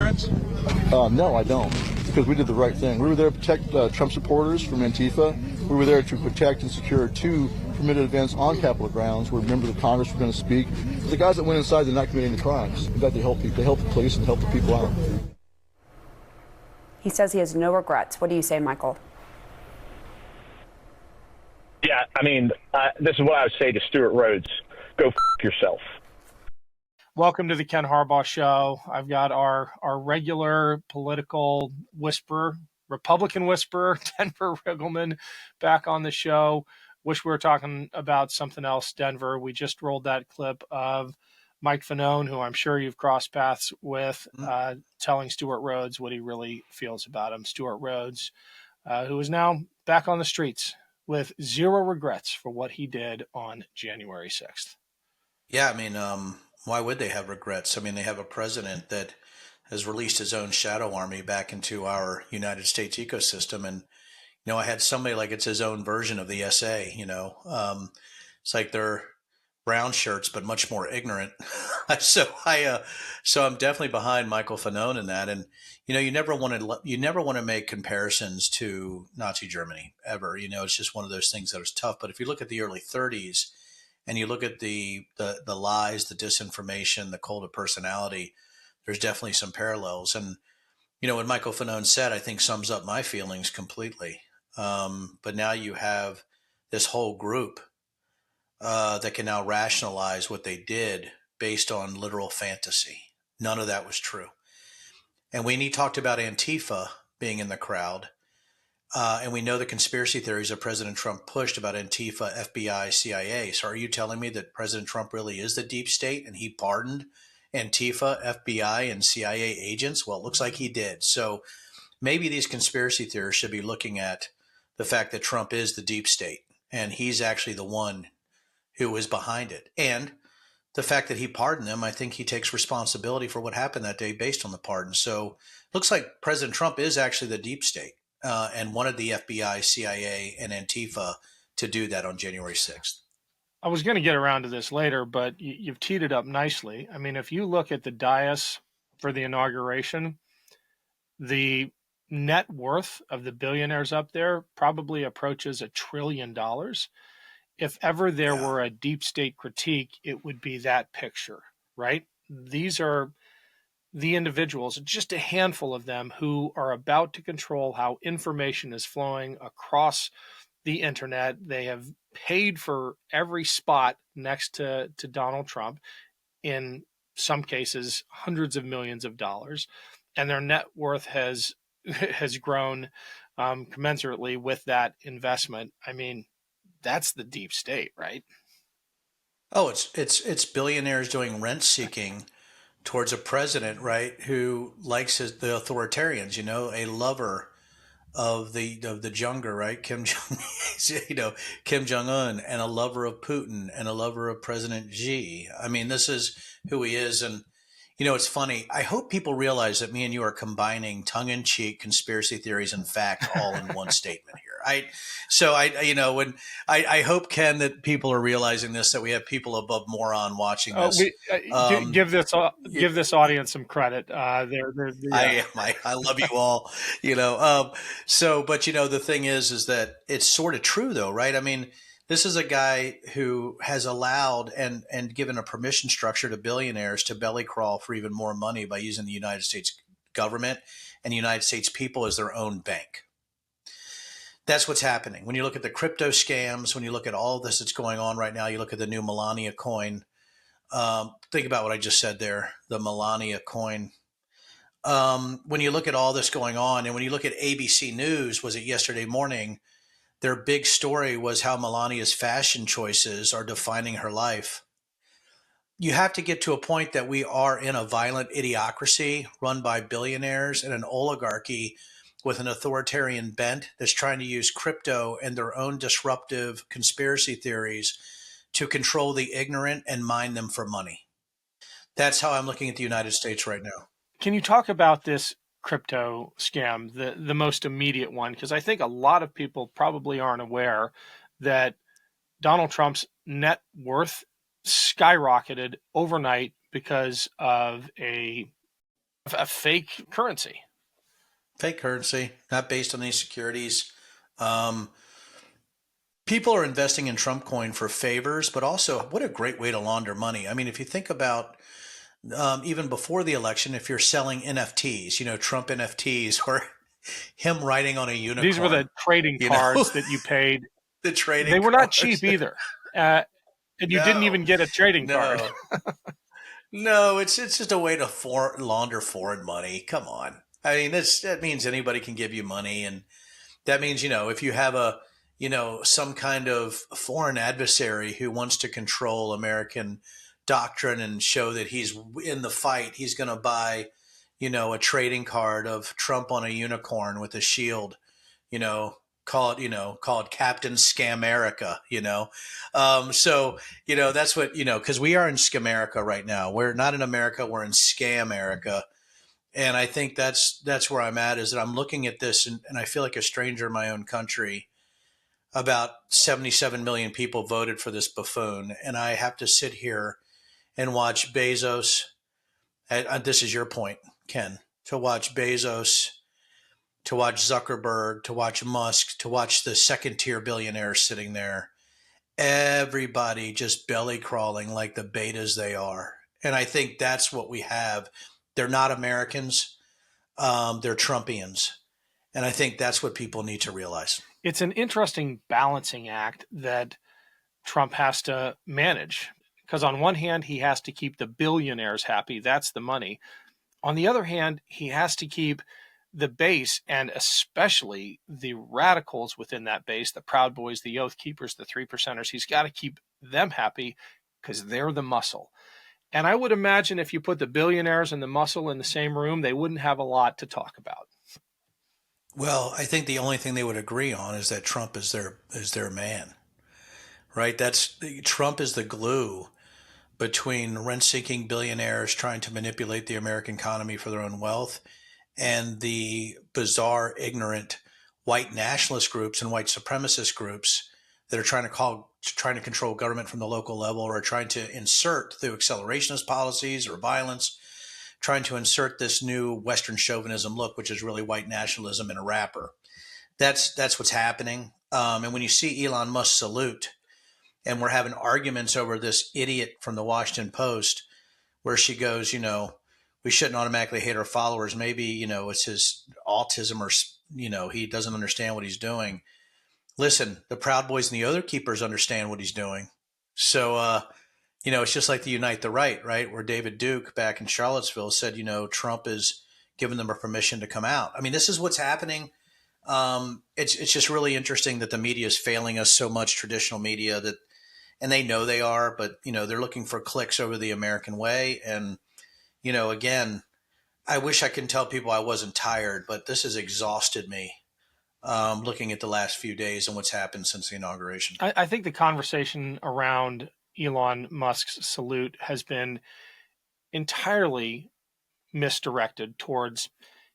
Democrats? No, I don't, because we did the right thing. We were there to protect Trump supporters from Antifa. We were there to protect and secure 2 permitted events on Capitol grounds where members of Congress were going to speak. The guys that went inside did not commit any crimes. In fact, they helped people. They helped the police and helped the people out. He says he has no regrets. What do you say, Michael? Yeah, I mean, this is what I would say to Stuart Rhodes. Go yourself. Welcome to the Ken Harbaugh Show. I've got our regular political whisperer, Republican whisperer, Denver Riggleman, back on the show. Wish we were talking about something else, Denver. We just rolled that clip of Mike Fanone, who I'm sure you've crossed paths with, telling Stuart Rhodes what he really feels about him. Stuart Rhodes, who is now back on the streets with zero regrets for what he did on January 6th. Yeah, I mean, why would they have regrets? I mean, they have a president that has released his own shadow army back into our United States ecosystem. And, you know, I had somebody like it's his own version of the SA, you know. It's like they're brown shirts, but much more ignorant. So I'm definitely behind Michael Fanone in that. And, you know, you never want to make comparisons to Nazi Germany ever. You know, it's just one of those things that was tough. But if you look at the early 30s, and you look at the lies, the disinformation, the cult of personality, there's definitely some parallels. And, you know, what Michael Fanone said, I think sums up my feelings completely. But now you have this whole group that can now rationalize what they did based on literal fantasy. None of that was true. And when he talked about Antifa being in the crowd, and we know the conspiracy theories that President Trump pushed about Antifa, FBI, CIA. So are you telling me that President Trump really is the deep state and he pardoned Antifa, FBI, and CIA agents? Well, it looks like he did. So maybe these conspiracy theorists should be looking at the fact that Trump is the deep state and he's actually the one who is behind it. And the fact that he pardoned them, I think he takes responsibility for what happened that day based on the pardon. So it looks like President Trump is actually the deep state. And wanted the FBI, CIA, and Antifa to do that on January 6th. I was going to get around to this later, but you've teed it up nicely. I mean, if you look at the dais for the inauguration, the net worth of the billionaires up there probably approaches $1 trillion. If ever there were a deep state critique, it would be that picture, right? These are the individuals, just a handful of them, who are about to control how information is flowing across the internet. They have paid for every spot next to Donald Trump, in some cases hundreds of millions of dollars, and their net worth has grown commensurately with that investment. I mean, that's the deep state, right? Oh, it's billionaires doing rent seeking towards a president, right, who likes the authoritarians, you know, a lover of the Junger, right, Kim Jong, you know, Kim Jong Un, and a lover of Putin, and a lover of President Xi. I mean, this is who he is, and you know, it's funny. I hope people realize that me and you are combining tongue-in-cheek conspiracy theories and fact all in one statement here. I hope, Ken, that people are realizing this, that we have people above moron watching this. Give this audience some credit. I love you all, you know. But you know, the thing is that it's sort of true, though, right? I mean, this is a guy who has allowed and given a permission structure to billionaires to belly crawl for even more money by using the United States government and the United States people as their own bank. That's what's happening. When you look at the crypto scams, when you look at all this that's going on right now, you look at the new Melania coin. Think about what I just said there, the Melania coin. When you look at all this going on, and when you look at ABC News, was it yesterday morning, their big story was how Melania's fashion choices are defining her life. You have to get to a point that we are in a violent idiocracy run by billionaires and an oligarchy with an authoritarian bent that's trying to use crypto and their own disruptive conspiracy theories to control the ignorant and mine them for money. That's how I'm looking at the United States right now. Can you talk about this crypto scam, the most immediate one? Because I think a lot of people probably aren't aware that Donald Trump's net worth skyrocketed overnight because of a a fake currency. Fake currency, not based on any securities. Um, People are investing in Trump coin for favors, but also what a great way to launder money. I mean, if you think about even before the election, if you're selling NFTs, Trump NFTs or him riding on a These were unicorn, the trading you know, cards that you paid. the They trading were not cards. cheap either. And you didn't No, even get a trading card. no, no. It's just a way to launder foreign money. Come on. I mean, that means anybody can give you money, and that means, if you have some kind of foreign adversary who wants to control American doctrine and show that he's in the fight, he's going to buy, a trading card of Trump on a unicorn with a shield, you know, called Captain Scamerica, So, that's what, because we are in Scamerica right now. We're not in America, we're in Scamerica. And I think that's where I'm at, is that I'm looking at this and I feel like a stranger in my own country. About 77 million people voted for this buffoon. And I have to sit here and watch Bezos. This is your point, Ken, to watch Bezos, to watch Zuckerberg, to watch Musk, to watch the second tier billionaires sitting there. Everybody just belly crawling like the betas they are. And I think that's what we have. They're not Americans. They're Trumpians. And I think that's what people need to realize. It's an interesting balancing act that Trump has to manage. Because on one hand, he has to keep the billionaires happy. That's the money. On the other hand, he has to keep the base, and especially the radicals within that base, the Proud Boys, the Oath Keepers, the Three Percenters. He's got to keep them happy because they're the muscle. And I would imagine if you put the billionaires and the muscle in the same room, they wouldn't have a lot to talk about. Well, I think the only thing they would agree on is that Trump is their man, right? Trump is the glue between rent-seeking billionaires trying to manipulate the American economy for their own wealth and the bizarre, ignorant white nationalist groups and white supremacist groups that are trying to control government from the local level, or trying to insert through accelerationist policies or violence, trying to insert this new Western chauvinism look, which is really white nationalism in a wrapper. That's what's happening. And when you see Elon Musk salute, and we're having arguments over this idiot from the Washington Post, where she goes, we shouldn't automatically hate our followers. Maybe, it's his autism, or, he doesn't understand what he's doing. Listen, the Proud Boys and the other keepers understand what he's doing. So, it's just like the Unite the Right, right? Where David Duke back in Charlottesville said, Trump is giving them a permission to come out. I mean, this is what's happening. It's just really interesting that the media is failing us so much, traditional media, and they know they are, but they're looking for clicks over the American way. And again, I wish I could tell people I wasn't tired, but this has exhausted me. Looking at the last few days and what's happened since the inauguration. I think the conversation around Elon Musk's salute has been entirely misdirected towards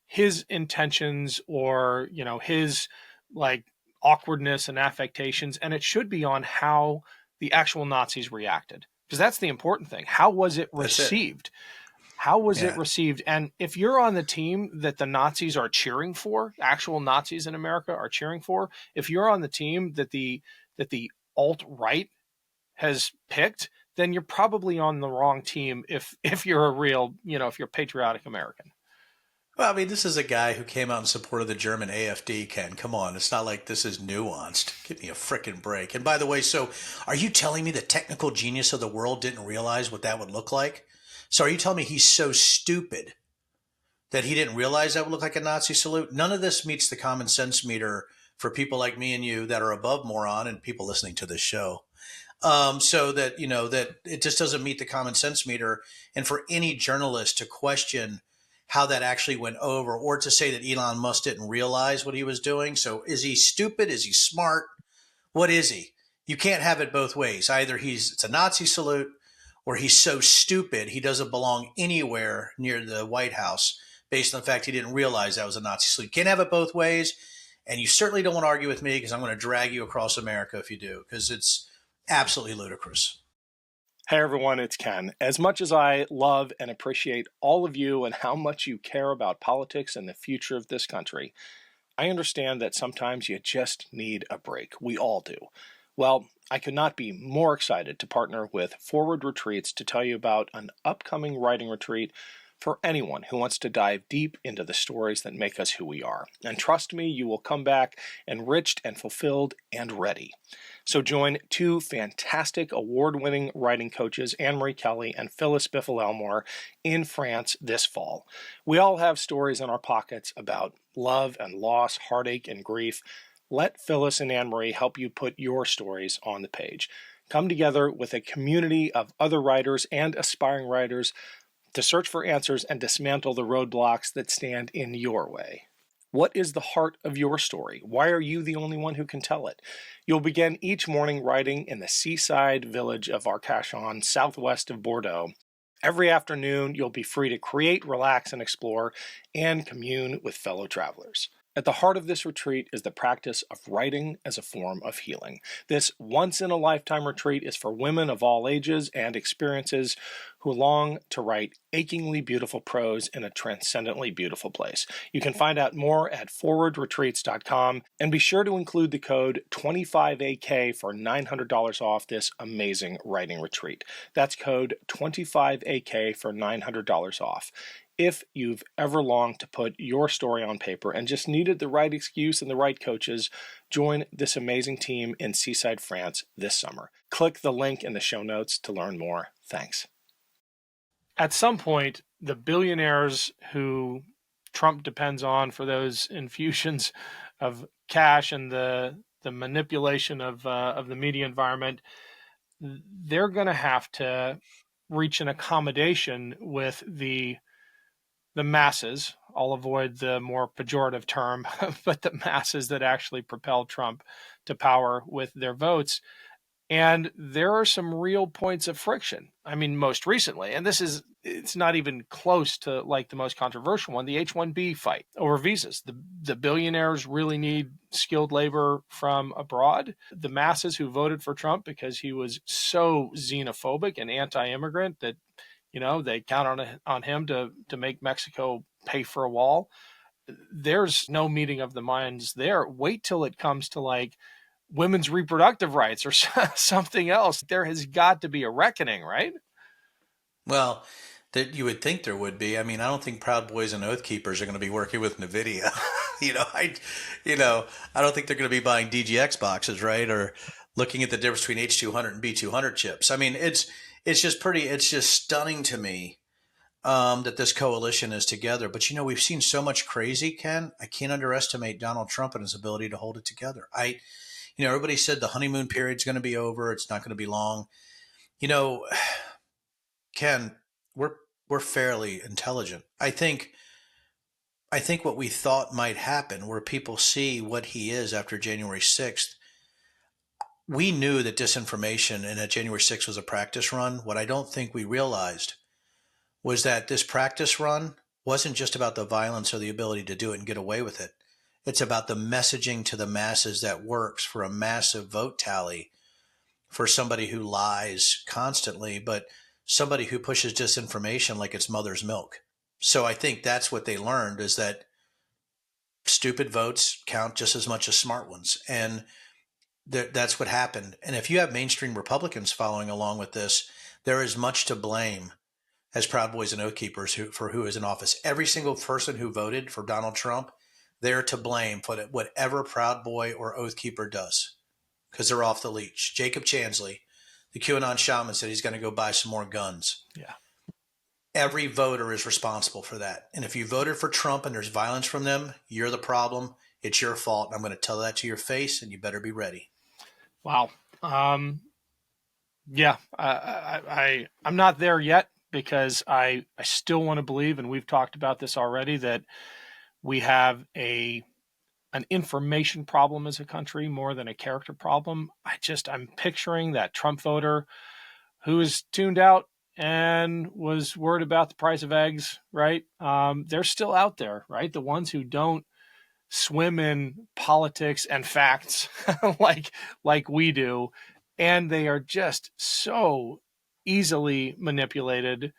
his intentions, or his like awkwardness and affectations, and it should be on how the actual Nazis reacted, because that's the important thing. How was it received? How was it received? And if you're on the team that the Nazis are cheering for, actual Nazis in America are cheering for, if you're on the team that the alt-right has picked, then you're probably on the wrong team if you're a real, if you're a patriotic American. Well, I mean, this is a guy who came out in support of the German AfD, Ken. Come on. It's not like this is nuanced. Give me a frickin' break. And by the way, so are you telling me the technical genius of the world didn't realize what that would look like? So are you telling me he's so stupid that he didn't realize that would look like a Nazi salute? None of this meets the common sense meter for people like me and you that are above moron and people listening to this show. So that, that it just doesn't meet the common sense meter. And for any journalist to question how that actually went over, or to say that Elon Musk didn't realize what he was doing. So is he stupid? Is he smart? What is he? You can't have it both ways. Either it's a Nazi salute, or he's so stupid he doesn't belong anywhere near the White House based on the fact he didn't realize that was a Nazi salute. You can't have it both ways. And you certainly don't want to argue with me, because I'm going to drag you across America if you do, because it's absolutely ludicrous. Hey everyone, it's Ken. As much as I love and appreciate all of you and how much you care about politics and the future of this country, I understand that sometimes you just need a break. We all do. Well, I could not be more excited to partner with Forward Retreats to tell you about an upcoming writing retreat for anyone who wants to dive deep into the stories that make us who we are. And trust me, you will come back enriched and fulfilled and ready. So join two fantastic award-winning writing coaches, Anne-Marie Kelly and Phyllis Biffle-Elmore, in France this fall. We all have stories in our pockets about love and loss, heartache and grief. Let Phyllis and Anne-Marie help you put your stories on the page. Come together with a community of other writers and aspiring writers to search for answers and dismantle the roadblocks that stand in your way. What is the heart of your story? Why are you the only one who can tell it? You'll begin each morning writing in the seaside village of Arcachon, southwest of Bordeaux. Every afternoon, you'll be free to create, relax, and explore, and commune with fellow travelers. At the heart of this retreat is the practice of writing as a form of healing. This once-in-a-lifetime retreat is for women of all ages and experiences who long to write achingly beautiful prose in a transcendently beautiful place. You can find out more at forwardretreats.com, and be sure to include the code 25AK for $900 off this amazing writing retreat. That's code 25AK for $900 off. If you've ever longed to put your story on paper and just needed the right excuse and the right coaches, join this amazing team in Seaside, France this summer. Click the link in the show notes to learn more. Thanks. At some point, the billionaires who Trump depends on for those infusions of cash and the manipulation of the media environment, they're going to have to reach an accommodation with the masses. I'll avoid the more pejorative term, but the masses that actually propelled Trump to power with their votes. And there are some real points of friction. I mean, most recently, and it's not even close to like the most controversial one, the H-1B fight over visas. The billionaires really need skilled labor from abroad. The masses who voted for Trump because he was so xenophobic and anti-immigrant that they count on him to make Mexico pay for a wall. There's no meeting of the minds there. Wait till it comes to like women's reproductive rights or something else. There has got to be a reckoning, right? Well, that you would think there would be. I mean, I don't think Proud Boys and Oath Keepers are going to be working with NVIDIA. I don't think they're going to be buying DGX boxes, right? Or looking at the difference between H200 and B200 chips. I mean, it's just stunning to me that this coalition is together. But we've seen so much crazy, Ken. I can't underestimate Donald Trump and his ability to hold it together. Everybody said the honeymoon period's going to be over. It's not going to be long. You know, Ken, we're fairly intelligent. I think what we thought might happen, where people see what he is after January 6th, we knew that disinformation and that January 6th was a practice run. What I don't think we realized was that this practice run wasn't just about the violence or the ability to do it and get away with it. It's about the messaging to the masses that works for a massive vote tally for somebody who lies constantly, but somebody who pushes disinformation like it's mother's milk. So I think that's what they learned, is that stupid votes count just as much as smart ones. And that's what happened. And if you have mainstream Republicans following along with this, there is much to blame as Proud Boys and Oath Keepers for who is in office. Every single person who voted for Donald Trump, they're to blame for whatever Proud Boy or Oath Keeper does, because they're off the leash. Jacob Chansley, the QAnon shaman, said he's going to go buy some more guns. Yeah. Every voter is responsible for that. And if you voted for Trump and there's violence from them, you're the problem. It's your fault. And I'm going to tell that to your face, and you better be ready. Wow. Yeah, I'm not there yet, because I still want to believe, and we've talked about this already, that we have an information problem as a country more than a character problem. I'm picturing that Trump voter who is tuned out and was worried about the price of eggs, right? They're still out there, right? The ones who don't swim in politics and facts like we do, and they are just so easily manipulated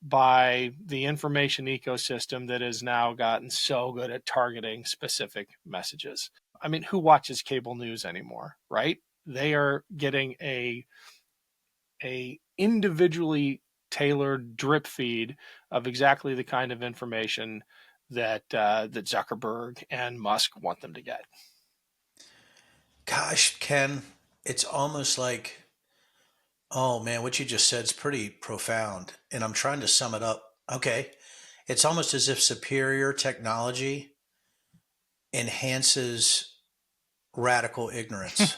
by the information ecosystem that has now gotten so good at targeting specific messages. I mean, who watches cable news anymore, right? They are getting a individually tailored drip feed of exactly the kind of information that that Zuckerberg and Musk want them to get. Gosh, Ken, it's almost like, oh man, what you just said is pretty profound. And I'm trying to sum it up. Okay. It's almost as if superior technology enhances radical ignorance.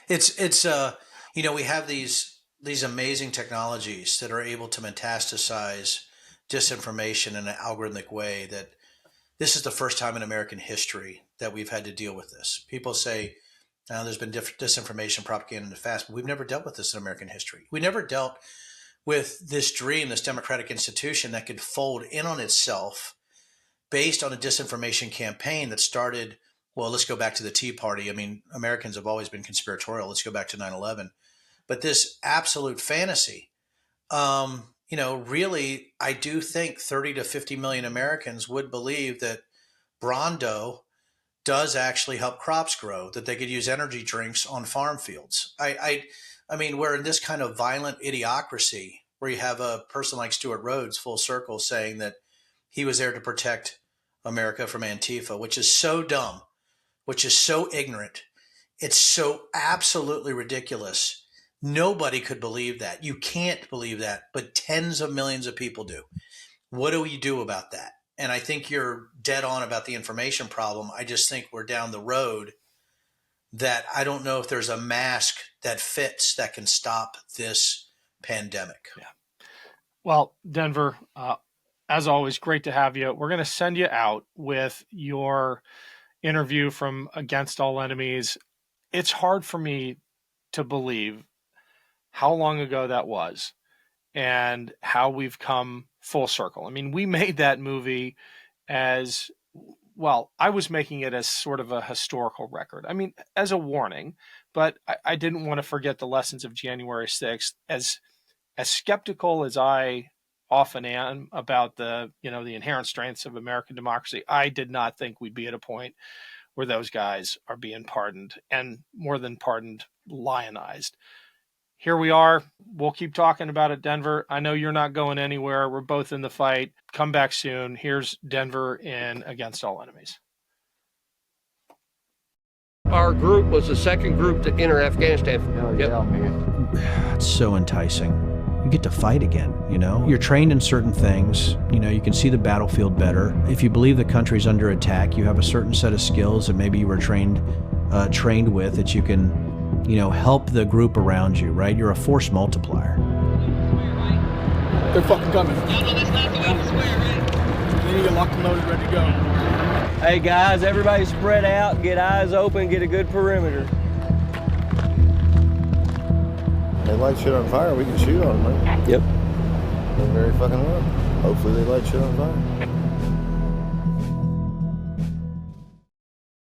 We have these amazing technologies that are able to metastasize disinformation in an algorithmic way that this is the first time in American history that we've had to deal with this. People say, there's been disinformation propaganda in the past, but we've never dealt with this in American history. We never dealt with this dream, this democratic institution that could fold in on itself based on a disinformation campaign that started, well, let's go back to the Tea Party. I mean, Americans have always been conspiratorial. Let's go back to 9/11. But this absolute fantasy, really, I do think 30 to 50 million Americans would believe that Brawndo does actually help crops grow, that they could use energy drinks on farm fields. I mean, we're in this kind of violent idiocracy where you have a person like Stuart Rhodes full circle saying that he was there to protect America from Antifa, which is so dumb, which is so ignorant. It's so absolutely ridiculous. Nobody could believe that. You can't believe that, but tens of millions of people do. What do we do about that? And I think you're dead on about the information problem. I just think we're down the road that I don't know if there's a mask that fits that can stop this pandemic. Yeah. Well, Denver, as always, great to have you. We're going to send you out with your interview from Against All Enemies. It's hard for me to believe how long ago that was and how we've come full circle. I mean, we made that movie as, well, I was making it as sort of a historical record. I mean, as a warning, but I didn't want to forget the lessons of January 6th. As skeptical as I often am about the inherent strengths of American democracy, I did not think we'd be at a point where those guys are being pardoned, and more than pardoned, lionized. Here we are. We'll keep talking about it, Denver. I know you're not going anywhere. We're both in the fight. Come back soon. Here's Denver in Against All Enemies. Our group was the second group to enter Afghanistan. It's so enticing. You get to fight again, You're trained in certain things. You can see the battlefield better. If you believe the country's under attack, you have a certain set of skills that maybe you were trained with that you can help the group around you, right? You're a force multiplier. They're fucking coming. No, that's not the way to swear, right? Then you get locked and loaded, ready to go. Hey guys, everybody spread out, get eyes open, get a good perimeter. They light shit on fire, we can shoot on them, right? Yep. They're very fucking well. Hopefully they light shit on fire.